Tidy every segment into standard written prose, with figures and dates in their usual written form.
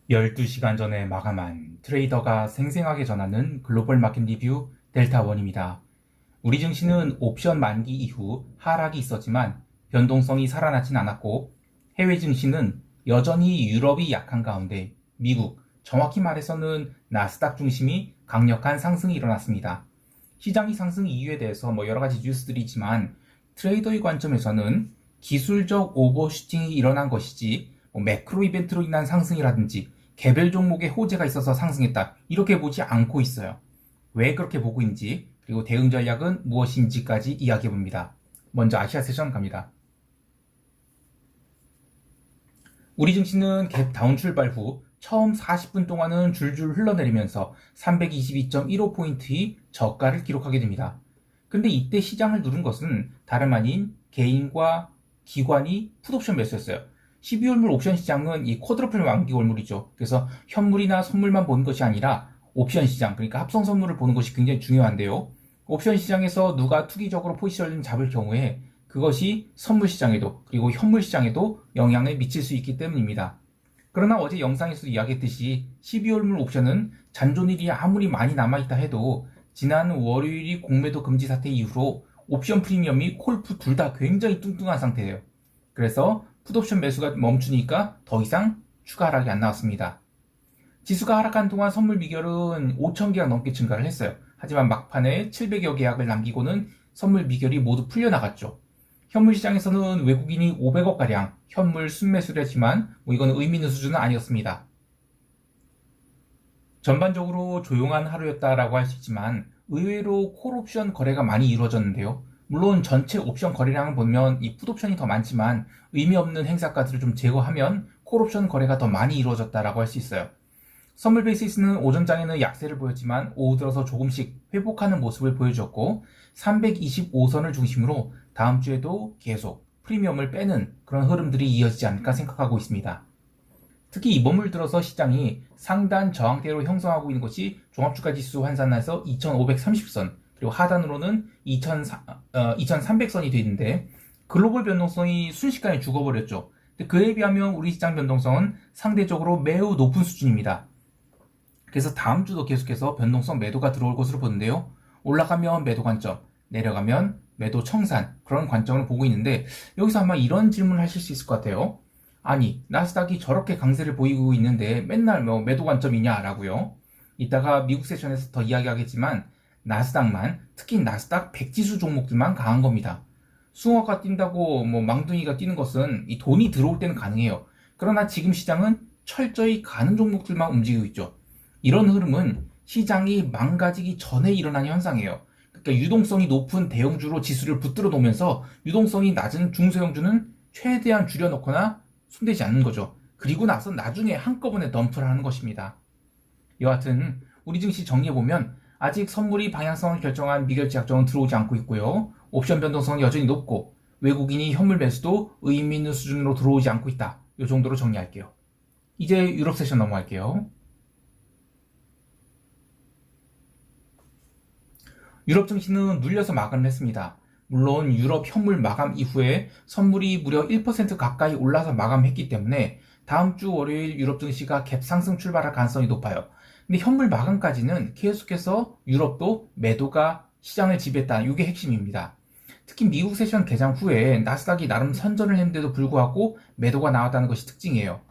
12시간 전에 마감한 트레이더가 생생하게 전하는 글로벌 마켓 리뷰 델타원입니다. 우리 증시는 옵션 만기 이후 하락이 있었지만 변동성이 살아나진 않았고, 해외 증시는 여전히 유럽이 약한 가운데 미국, 정확히 말해서는 나스닥 중심이 강력한 상승이 일어났습니다. 시장이 상승 이유에 대해서 여러 가지 뉴스들이 있지만, 트레이더의 관점에서는 기술적 오버슈팅이 일어난 것이지 매크로 이벤트로 인한 상승이라든지 개별 종목에 호재가 있어서 상승했다, 이렇게 보지 않고 있어요. 왜 그렇게 보고 있는지, 그리고 대응 전략은 무엇인지까지 이야기해 봅니다. 먼저 아시아 세션 갑니다. 우리 증시는 갭 다운 출발 후 처음 40분 동안은 줄줄 흘러내리면서 322.15포인트의 저가를 기록하게 됩니다. 근데 이때 시장을 누른 것은 다름 아닌 개인과 기관이 풋옵션 매수했어요. 12월물 옵션 시장은 이 쿼드러플 만기 월물이죠. 그래서 현물이나 선물만 보는 것이 아니라 옵션 시장, 그러니까 합성 선물을 보는 것이 굉장히 중요한데요. 옵션 시장에서 누가 투기적으로 포지션을 잡을 경우에 그것이 선물 시장에도, 그리고 현물 시장에도 영향을 미칠 수 있기 때문입니다. 그러나 어제 영상에서도 이야기했듯이 12월물 옵션은 잔존일이 아무리 많이 남아있다 해도 지난 월요일이 공매도 금지 사태 이후로 옵션 프리미엄이 콜프 둘 다 굉장히 뚱뚱한 상태예요. 그래서 풋옵션 매수가 멈추니까 더 이상 추가 하락이 안 나왔습니다. 지수가 하락한 동안 선물 미결은 5,000계약 넘게 증가를 했어요. 하지만 막판에 700여 계약을 남기고는 선물 미결이 모두 풀려나갔죠. 현물 시장에서는 외국인이 500억가량 현물 순매수를 했지만 이거는 의미 있는 수준은 아니었습니다. 전반적으로 조용한 하루였다라고 할 수 있지만 의외로 콜옵션 거래가 많이 이루어졌는데요. 물론 전체 옵션 거래량을 보면 이 풋옵션이 더 많지만 의미 없는 행사가들을 좀 제거하면 콜옵션 거래가 더 많이 이루어졌다라고 할 수 있어요. 선물 베이시스는 오전장에는 약세를 보였지만 오후 들어서 조금씩 회복하는 모습을 보여줬고, 325선을 중심으로 다음 주에도 계속 프리미엄을 빼는 그런 흐름들이 이어지지 않을까 생각하고 있습니다. 특히 이번 물 들어서 시장이 상단 저항대로 형성하고 있는 것이 종합주가지수 환산에서 2530선, 그리고 하단으로는 2300선이 되어 있는데, 글로벌 변동성이 순식간에 죽어버렸죠. 그에 비하면 우리 시장 변동성은 상대적으로 매우 높은 수준입니다. 그래서 다음 주도 계속해서 변동성 매도가 들어올 것으로 보는데요. 올라가면 매도 관점, 내려가면 매도 청산, 그런 관점을 보고 있는데, 여기서 아마 이런 질문을 하실 수 있을 것 같아요. 아니, 나스닥이 저렇게 강세를 보이고 있는데 맨날 매도 관점이냐라고요. 이따가 미국 세션에서 더 이야기하겠지만 나스닥만, 특히 나스닥 100지수 종목들만 강한 겁니다. 숭어가 뛴다고 망둥이가 뛰는 것은 이 돈이 들어올 때는 가능해요. 그러나 지금 시장은 철저히 가는 종목들만 움직이고 있죠. 이런 흐름은 시장이 망가지기 전에 일어나는 현상이에요. 그러니까 유동성이 높은 대형주로 지수를 붙들어 놓으면서 유동성이 낮은 중소형주는 최대한 줄여놓거나 손대지 않는 거죠. 그리고 나서 나중에 한꺼번에 덤프를 하는 것입니다. 여하튼 우리 증시 정리해보면 아직 선물이 방향성을 결정한 미결제 약정은 들어오지 않고 있고요. 옵션 변동성은 여전히 높고 외국인이 현물 매수도 의미 있는 수준으로 들어오지 않고 있다. 이 정도로 정리할게요. 이제 유럽 세션 넘어갈게요. 유럽 증시는 눌려서 마감을 했습니다. 물론 유럽 현물 마감 이후에 선물이 무려 1% 가까이 올라서 마감했기 때문에 다음 주 월요일 유럽 증시가 갭 상승 출발할 가능성이 높아요. 근데 현물 마감까지는 계속해서 유럽도 매도가 시장을 지배했다. 이게 핵심입니다. 특히 미국 세션 개장 후에 나스닥이 나름 선전을 했는데도 불구하고 매도가 나왔다는 것이 특징이에요.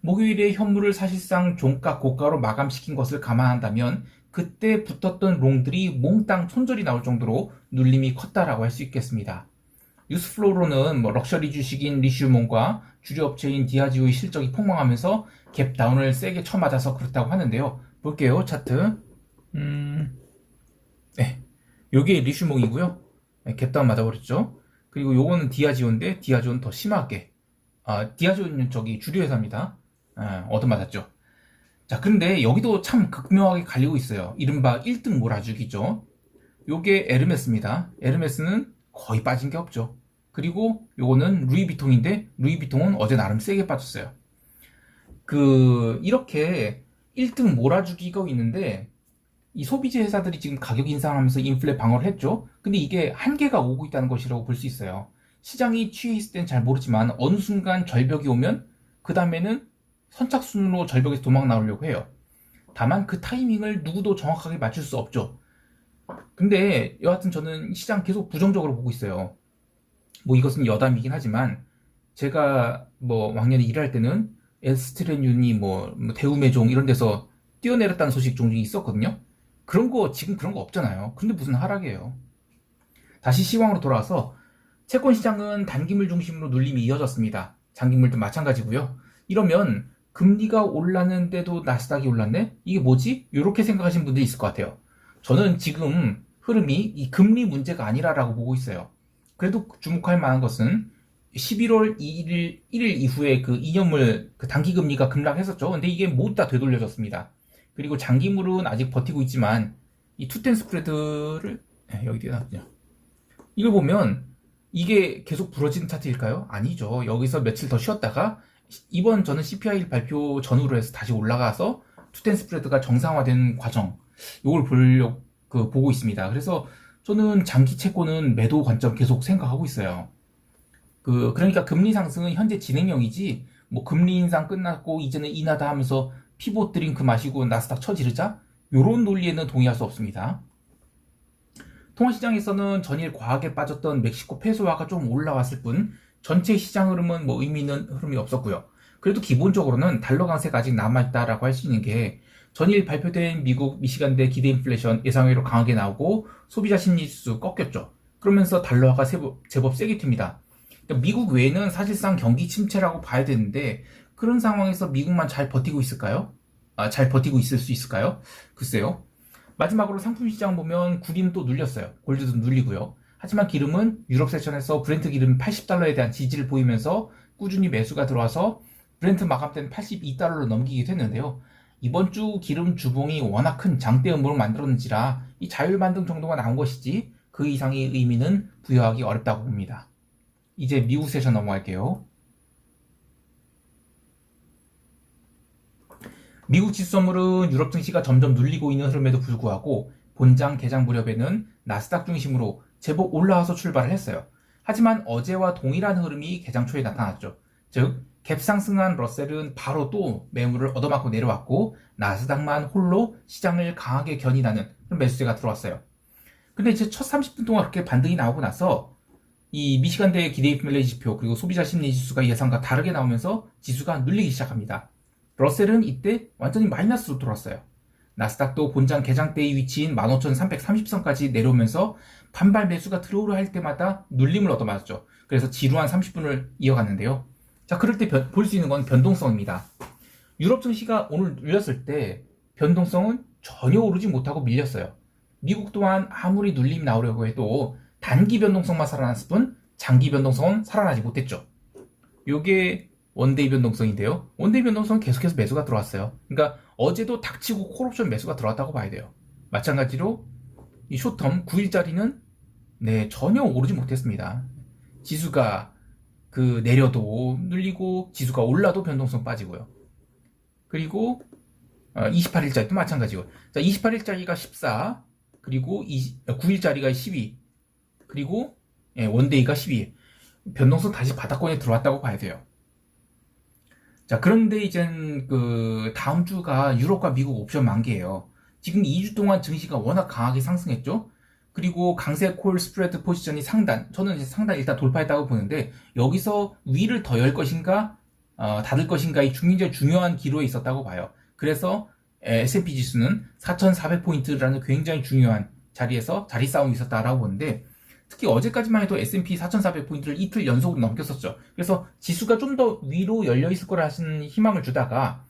목요일에 현물을 사실상 종가 고가로 마감시킨 것을 감안한다면 그때 붙었던 롱들이 몽땅 손절이 나올 정도로 눌림이 컸다라고 할 수 있겠습니다. 뉴스플로우로는 럭셔리 주식인 리슈몬과 주류업체인 디아지오의 실적이 폭망하면서 갭 다운을 세게 쳐맞아서 그렇다고 하는데요. 볼게요, 차트. 네, 요게 리슈몬이고요. 네, 갭 다운 맞아버렸죠. 그리고 요거는 디아지오인데 디아지오는 더 심하게, 디아지오는 저기 주류 회사입니다. 얻어맞았죠. 자, 그런데 여기도 참 극명하게 갈리고 있어요. 이른바 1등 몰아주기죠. 요게 에르메스입니다. 에르메스는 거의 빠진 게 없죠. 그리고 요거는 루이비통인데 루이비통은 어제 나름 세게 빠졌어요. 이렇게 1등 몰아주기가 있는데 이 소비재 회사들이 지금 가격 인상하면서 인플레 방어를 했죠. 근데 이게 한계가 오고 있다는 것이라고 볼 수 있어요. 시장이 취해 있을 땐 잘 모르지만 어느 순간 절벽이 오면 그 다음에는 선착순으로 절벽에서 도망 나오려고 해요. 다만 그 타이밍을 누구도 정확하게 맞출 수 없죠. 근데 여하튼 저는 시장 계속 부정적으로 보고 있어요. 뭐 이것은 여담이긴 하지만 제가 뭐 왕년에 일할 때는 에스트레뇰이 뭐 대우메종 이런 데서 뛰어내렸다는 소식 종종 있었거든요. 그런 거 지금 그런 거 없잖아요. 근데 무슨 하락이에요. 다시 시황으로 돌아와서 채권 시장은 단기물 중심으로 눌림이 이어졌습니다. 장기물도 마찬가지고요. 이러면 금리가 올랐는데도 나스닥이 올랐네? 이게 뭐지? 이렇게 생각하시는 분들이 있을 것 같아요. 저는 지금 흐름이 이 금리 문제가 아니라라고 보고 있어요. 그래도 주목할 만한 것은 11월 1일 이후에 그 2년물 그 단기금리가 급락했었죠. 근데 이게 모두 다 되돌려졌습니다. 그리고 장기물은 아직 버티고 있지만 이 투텐 스프레드를 여기 뒤에 놨군요. 이걸 보면 이게 계속 부러지는 차트일까요? 아니죠. 여기서 며칠 더 쉬었다가 이번 저는 CPI 발표 전후로 해서 다시 올라가서 투텐 스프레드가 정상화된 과정 이걸 보고 있습니다. 그래서 저는 장기 채권은 매도 관점 계속 생각하고 있어요. 그러니까 금리 상승은 현재 진행형이지 뭐 금리 인상 끝났고 이제는 인하다 하면서 피봇 드링크 마시고 나스닥 쳐지르자 요런 논리에는 동의할 수 없습니다. 통화시장에서는 전일 과하게 빠졌던 멕시코 페소화가 좀 올라왔을 뿐 전체 시장 흐름은 뭐 의미 있는 흐름이 없었고요. 그래도 기본적으로는 달러 강세가 아직 남아있다라고 할 수 있는 게 전일 발표된 미국 미시간대 기대 인플레이션 예상외로 강하게 나오고 소비자 심리지수 꺾였죠. 그러면서 달러화가 제법 세게 튑니다. 그러니까 미국 외에는 사실상 경기 침체라고 봐야 되는데 그런 상황에서 미국만 잘 버티고 있을까요? 잘 버티고 있을 수 있을까요? 글쎄요. 마지막으로 상품 시장 보면 구리는 또 눌렸어요. 골드도 눌리고요. 하지만 기름은 유럽 세션에서 브렌트 기름 80달러에 대한 지지를 보이면서 꾸준히 매수가 들어와서 브렌트 마감대는 82달러로 넘기기도 했는데요. 이번 주 기름 주봉이 워낙 큰 장대 음모를 만들었는지라 이 자율 반등 정도가 나온 것이지 그 이상의 의미는 부여하기 어렵다고 봅니다. 이제 미국 세션 넘어갈게요. 미국 지수 선물은 유럽 증시가 점점 눌리고 있는 흐름에도 불구하고 본장 개장 무렵에는 나스닥 중심으로 제법 올라와서 출발을 했어요. 하지만 어제와 동일한 흐름이 개장 초에 나타났죠. 즉 갭 상승한 러셀은 바로 또 매물을 얻어맞고 내려왔고 나스닥만 홀로 시장을 강하게 견인하는 그런 매수세가 들어왔어요. 근데 이제 첫 30분 동안 그렇게 반등이 나오고 나서 이 미시간대 기대 인플레 지표 그리고 소비자 심리 지수가 예상과 다르게 나오면서 지수가 눌리기 시작합니다. 러셀은 이때 완전히 마이너스로 돌았어요. 나스닥도 본장 개장 때의 위치인 15,330선까지 내려오면서 반발 매수가 들어오려 할 때마다 눌림을 얻어맞았죠. 그래서 지루한 30분을 이어갔는데요. 자, 그럴 때 볼 수 있는 건 변동성입니다. 유럽 증시가 오늘 눌렸을 때 변동성은 전혀 오르지 못하고 밀렸어요. 미국 또한 아무리 눌림이 나오려고 해도 단기 변동성만 살아났을 뿐 장기 변동성은 살아나지 못했죠. 요게 원데이 변동성인데요. 원데이 변동성은 계속해서 매수가 들어왔어요. 그러니까 어제도 닥치고 콜옵션 매수가 들어왔다고 봐야 돼요. 마찬가지로 이 숏텀 9일짜리는 전혀 오르지 못했습니다. 지수가 내려도 눌리고 지수가 올라도 변동성 빠지고요. 그리고 28일짜리도 마찬가지고. 자, 28일짜리가 14, 그리고 9일짜리가 12, 그리고 원데이가 12. 변동성 다시 바닥권에 들어왔다고 봐야 돼요. 자, 그런데 이젠 다음 주가 유럽과 미국 옵션 만기예요. 지금 2주 동안 증시가 워낙 강하게 상승했죠. 그리고 강세 콜 스프레드 포지션이 저는 이제 상단 일단 돌파했다고 보는데 여기서 위를 더 열 것인가 닫을 것인가의 굉장히 중요한 기로에 있었다고 봐요. 그래서 S&P 지수는 4,400포인트라는 굉장히 중요한 자리에서 자리 싸움이 있었다라고 보는데 특히 어제까지만 해도 S&P 4,400포인트를 이틀 연속으로 넘겼었죠. 그래서 지수가 좀 더 위로 열려있을 거라 하신 희망을 주다가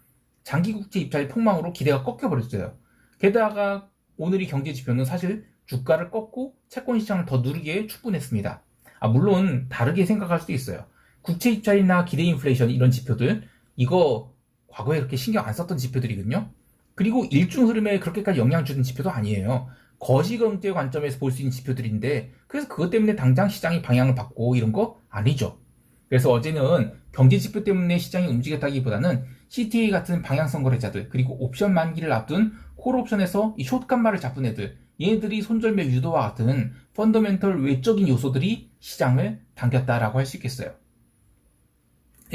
장기 국제 입찰 폭망으로 기대가 꺾여버렸어요. 게다가 오늘의 경제 지표는 사실 주가를 꺾고 채권 시장을 더 누르기에 충분했습니다. 물론 다르게 생각할 수도 있어요. 국채 입찰이나 기대 인플레이션 이런 지표들 이거 과거에 그렇게 신경 안 썼던 지표들이거든요. 그리고 일중 흐름에 그렇게까지 영향 주는 지표도 아니에요. 거시경제 관점에서 볼 수 있는 지표들인데 그래서 그것 때문에 당장 시장이 방향을 바꾸고 이런 거 아니죠. 그래서 어제는 경제 지표 때문에 시장이 움직였다기보다는 CTA 같은 방향성 거래자들 그리고 옵션 만기를 앞둔 콜 옵션에서 이 숏간말을 잡은 애들 얘네들이 손절매 유도와 같은 펀더멘털 외적인 요소들이 시장을 당겼다라고 할 수 있겠어요.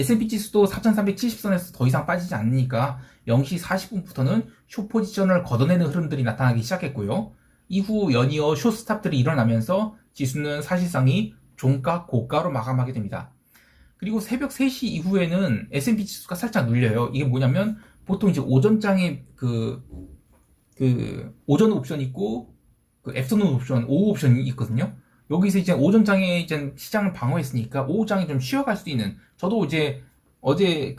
S&P 지수도 4370선에서 더 이상 빠지지 않으니까 0시 40분부터는 숏 포지션을 걷어내는 흐름들이 나타나기 시작했고요. 이후 연이어 숏 스탑들이 일어나면서 지수는 사실상이 종가 고가로 마감하게 됩니다. 그리고 새벽 3시 이후에는 S&P 지수가 살짝 눌려요. 이게 뭐냐면 보통 이제 오전장에 오전 옵션 있고 애프터눈 옵션, 오후 옵션이 있거든요. 여기서 이제 오전장에 이제 시장을 방어했으니까 오후장에 좀 쉬어갈 수도 있는. 저도 이제 어제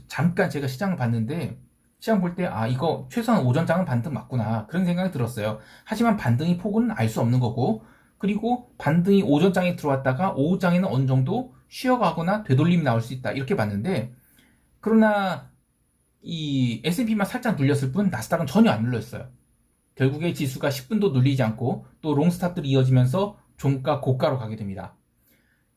잠깐 제가 시장을 봤는데 시장 볼 때 이거 최소한 오전장은 반등 맞구나 그런 생각이 들었어요. 하지만 반등의 폭은 알 수 없는 거고, 그리고 반등이 오전장에 들어왔다가 오후장에는 어느 정도 쉬어가거나 되돌림이 나올 수 있다 이렇게 봤는데, 그러나 이 S&P만 살짝 눌렸을 뿐 나스닥은 전혀 안 눌렸어요. 결국에 지수가 10분도 눌리지 않고 또 롱스탑들이 이어지면서 종가 고가로 가게 됩니다.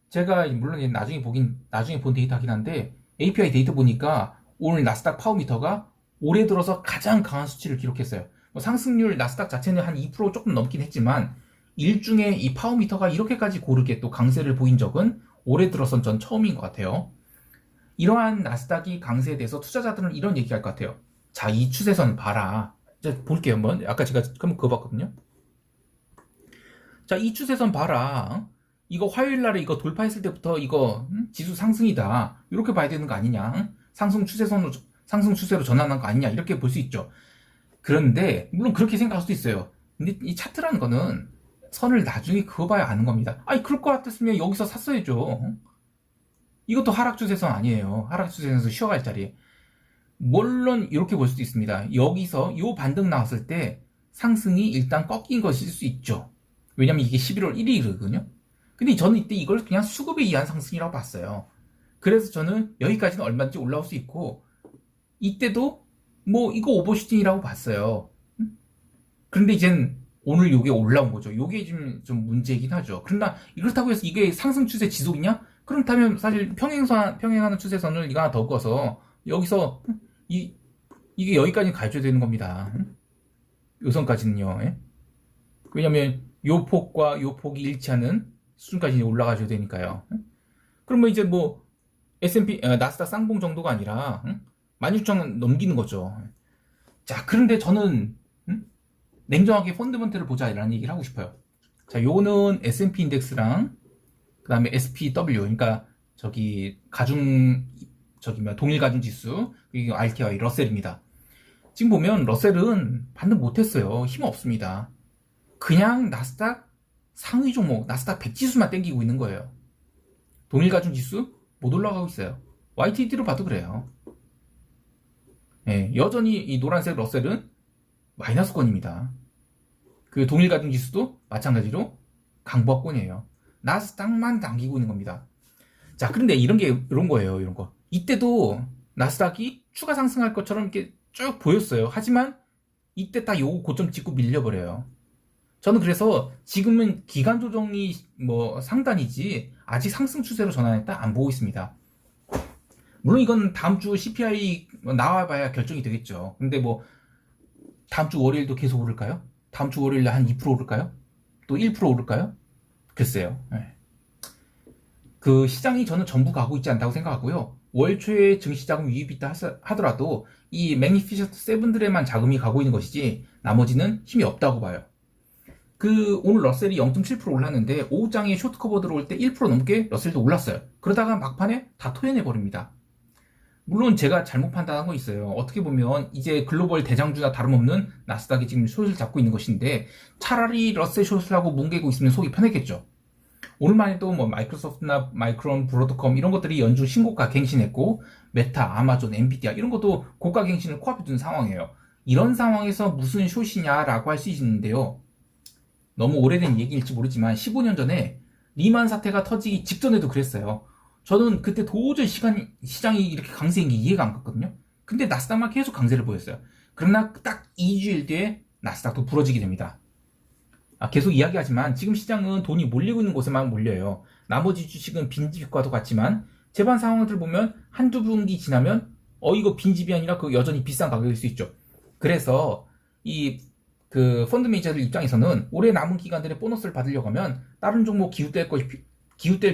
제가 물론 나중에 본 데이터긴 한데 API 데이터 보니까 오늘 나스닥 파워미터가 올해 들어서 가장 강한 수치를 기록했어요. 상승률 나스닥 자체는 한 2% 조금 넘긴 했지만 일중에 이 파워미터가 이렇게까지 고르게 또 강세를 보인 적은 올해 들어선 전 처음인 것 같아요. 이러한 나스닥이 강세에 대해서 투자자들은 이런 얘기할 것 같아요. 자, 이 추세선 봐라. 이제 볼게요 한번. 아까 제가 한번 그거 봤거든요. 자, 이 추세선 봐라. 이거 화요일날에 이거 돌파했을 때부터 이거 지수 상승이다 이렇게 봐야 되는 거 아니냐, 상승 추세로 전환한 거 아니냐 이렇게 볼 수 있죠. 그런데 물론 그렇게 생각할 수도 있어요. 근데 이 차트라는 거는 선을 나중에 그어봐야 아는 겁니다. 그럴 것 같았으면 여기서 샀어야죠. 이것도 하락 추세선 아니에요. 하락 추세선에서 쉬어갈 자리. 물론 이렇게 볼 수도 있습니다. 여기서 요 반등 나왔을 때 상승이 일단 꺾인 것일 수 있죠. 왜냐면 이게 11월 1일이거든요. 근데 저는 이때 이걸 그냥 수급에 의한 상승이라고 봤어요. 그래서 저는 여기까지는 얼마든지 올라올 수 있고, 이때도 이거 오버슈팅이라고 봤어요. 그런데 이젠 오늘 요게 올라온 거죠. 요게 좀 문제이긴 하죠. 그러나 이렇다고 해서 이게 상승 추세 지속이냐? 그렇다면 사실 평행하는 추세선을 이거 하나 더 그어서 여기서 이게 여기까지 가줘야 되는 겁니다. 요 선까지는요. 예? 왜냐면 요 폭과 요 폭이 일치하는 수준까지 올라가줘야 되니까요. 그러면 이제 S&P 나스닥 쌍봉 정도가 아니라 16,000원 넘기는 거죠. 자, 그런데 저는 냉정하게 펀드멘트를 보자 이라는 얘기를 하고 싶어요. 자, 요거는 S&P 인덱스랑 그 다음에 SPW, 그러니까 동일 가중 지수, 이게 RTI 러셀입니다. 지금 보면 러셀은 반등 못했어요. 힘 없습니다. 그냥 나스닥 상위 종목, 나스닥 100지수만 땡기고 있는 거예요. 동일 가중 지수 못 올라가고 있어요. YTD로 봐도 그래요. 예, 여전히 이 노란색 러셀은 마이너스권입니다. 그 동일 가중 지수도 마찬가지로 강보권이에요. 나스닥만 당기고 있는 겁니다. 자, 그런데 이런 거예요. 이런 거. 이때도 나스닥이 추가 상승할 것처럼 이렇게 쭉 보였어요. 하지만 이때 딱 요거 고점 찍고 밀려버려요. 저는 그래서 지금은 기간 조정이 상단이지 아직 상승 추세로 전환했다 안 보고 있습니다. 물론 이건 다음 주 CPI 나와봐야 결정이 되겠죠. 근데 다음 주 월요일도 계속 오를까요? 다음 주 월요일에 한 2% 오를까요? 또 1% 오를까요? 글쎄요. 네. 그 시장이 저는 전부 가고 있지 않다고 생각하고요. 월 초에 증시자금 유입이 있다 하더라도 이 매니피셔트 세븐들에만 자금이 가고 있는 것이지 나머지는 힘이 없다고 봐요. 오늘 러셀이 0.7% 올랐는데 오후장에 쇼트커버 들어올 때 1% 넘게 러셀도 올랐어요. 그러다가 막판에 다 토해내버립니다. 물론 제가 잘못 판단한 거 있어요. 어떻게 보면 이제 글로벌 대장주나 다름없는 나스닥이 지금 숏을 잡고 있는 것인데 차라리 러셀 숏을 하고 뭉개고 있으면 속이 편했겠죠. 오늘만 해도 마이크로소프트나 마이크론, 브로드컴 이런 것들이 연중 신고가 갱신했고, 메타, 아마존, 엔비디아 이런 것도 고가 갱신을 코앞에 둔 상황이에요. 이런 상황에서 무슨 숏이냐라고 할 수 있는데요. 너무 오래된 얘기일지 모르지만 15년 전에 리만 사태가 터지기 직전에도 그랬어요. 저는 그때 도저히 시장이 이렇게 강세인 게 이해가 안 갔거든요. 근데 나스닥만 계속 강세를 보였어요. 그러나 딱 2주일 뒤에 나스닥도 부러지게 됩니다. 계속 이야기하지만 지금 시장은 돈이 몰리고 있는 곳에만 몰려요. 나머지 주식은 빈집과도 같지만 제반 상황들 보면 한두 분기 지나면 이거 빈집이 아니라 여전히 비싼 가격일 수 있죠. 그래서 펀드 매니저들 입장에서는 올해 남은 기간들의 보너스를 받으려고 하면 다른 종목 기웃될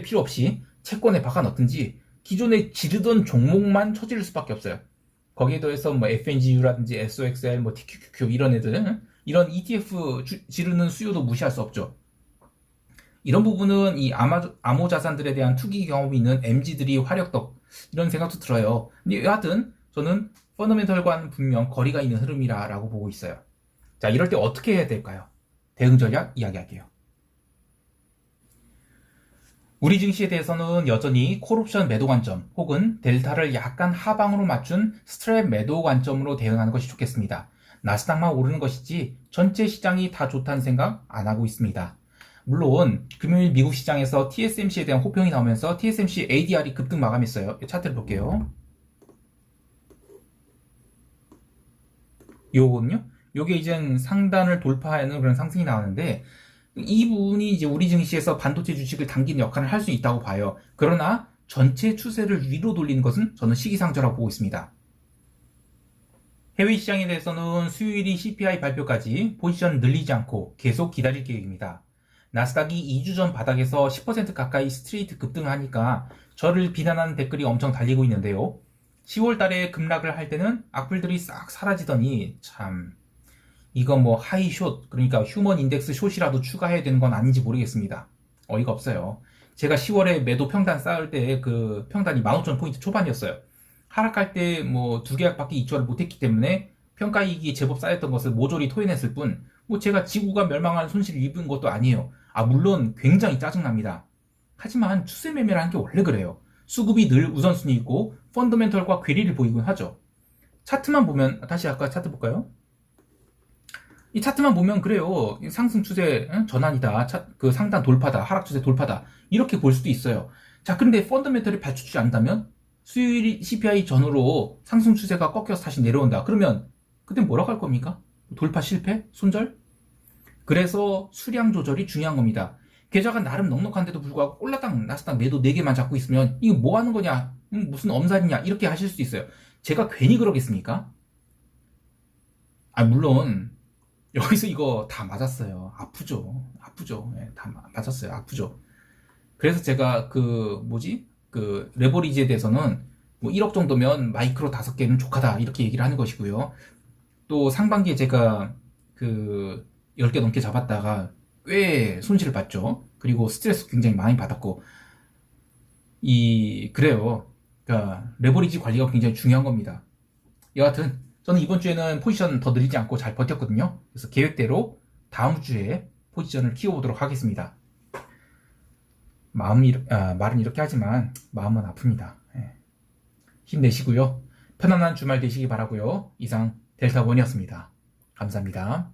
필요 없이 채권에 박아 넣든지 기존에 지르던 종목만 처지를 수밖에 없어요. 거기에 더해서 뭐 FNGU라든지 SOXL, 뭐 TQQQ 이런 애들, 이런 ETF 지르는 수요도 무시할 수 없죠. 이런 부분은 이 암호 자산들에 대한 투기 경험이 있는 MZ들이 활약덕 이런 생각도 들어요. 근데 여하튼 저는 펀더멘털과는 분명 거리가 있는 흐름이라고 보고 있어요. 자, 이럴 때 어떻게 해야 될까요? 대응 전략 이야기할게요. 우리 증시에 대해서는 여전히 콜옵션 매도 관점 혹은 델타를 약간 하방으로 맞춘 스트랩 매도 관점으로 대응하는 것이 좋겠습니다. 나스닥만 오르는 것이지 전체 시장이 다 좋다는 생각 안 하고 있습니다. 물론 금요일 미국 시장에서 TSMC에 대한 호평이 나오면서 TSMC ADR이 급등 마감했어요. 차트를 볼게요. 요거는요? 요게 이젠 상단을 돌파하는 그런 상승이 나왔는데 이 부분이 이제 우리 증시에서 반도체 주식을 당기는 역할을 할 수 있다고 봐요. 그러나 전체 추세를 위로 돌리는 것은 저는 시기상조라고 보고 있습니다. 해외 시장에 대해서는 수요일이 CPI 발표까지 포지션 늘리지 않고 계속 기다릴 계획입니다. 나스닥이 2주 전 바닥에서 10% 가까이 스트레이트 급등하니까 저를 비난하는 댓글이 엄청 달리고 있는데요. 10월 달에 급락을 할 때는 악플들이 싹 사라지더니 참 이건 뭐 하이 숏, 그러니까 휴먼 인덱스 숏이라도 추가해야 되는 건 아닌지 모르겠습니다. 어이가 없어요. 제가 10월에 매도 평단 쌓을 때 그 평단이 15,000포인트 초반이었어요. 하락할 때 뭐 두 계약밖에 이주를 못했기 때문에 평가이익이 제법 쌓였던 것을 모조리 토해냈을 뿐, 뭐 제가 지구가 멸망할 손실을 입은 것도 아니에요. 물론 굉장히 짜증납니다. 하지만 추세 매매라는 게 원래 그래요. 수급이 늘 우선순위이고 펀더멘털과 괴리를 보이곤 하죠. 차트만 보면, 다시 아까 차트 볼까요? 이 차트만 보면 그래요. 상승 추세 전환이다. 그 상단 돌파다. 하락 추세 돌파다. 이렇게 볼 수도 있어요. 자, 근데 펀더멘털이 받쳐주지 않다면 수요일 CPI 전후로 상승 추세가 꺾여서 다시 내려온다. 그러면 그때 뭐라고 할 겁니까? 돌파 실패? 손절? 그래서 수량 조절이 중요한 겁니다. 계좌가 나름 넉넉한데도 불구하고 올라당 나스닥 매도 4개만 잡고 있으면 이거 뭐 하는 거냐? 무슨 엄살이냐? 이렇게 하실 수도 있어요. 제가 괜히 그러겠습니까? 물론 여기서 이거 다 맞았어요. 아프죠. 네, 다 맞았어요. 아프죠. 그래서 제가 그 레버리지에 대해서는 뭐 1억 정도면 마이크로 5개는 족하다 이렇게 얘기를 하는 것이고요. 또 상반기에 제가 그 10개 넘게 잡았다가 꽤 손실을 봤죠. 그리고 스트레스 굉장히 많이 받았고 그래요. 그러니까 레버리지 관리가 굉장히 중요한 겁니다. 여하튼 저는 이번 주에는 포지션 더 늘리지 않고 잘 버텼거든요. 그래서 계획대로 다음 주에 포지션을 키워보도록 하겠습니다. 말은 이렇게 하지만 마음은 아픕니다. 힘내시고요. 편안한 주말 되시기 바라고요. 이상 델타원이었습니다. 감사합니다.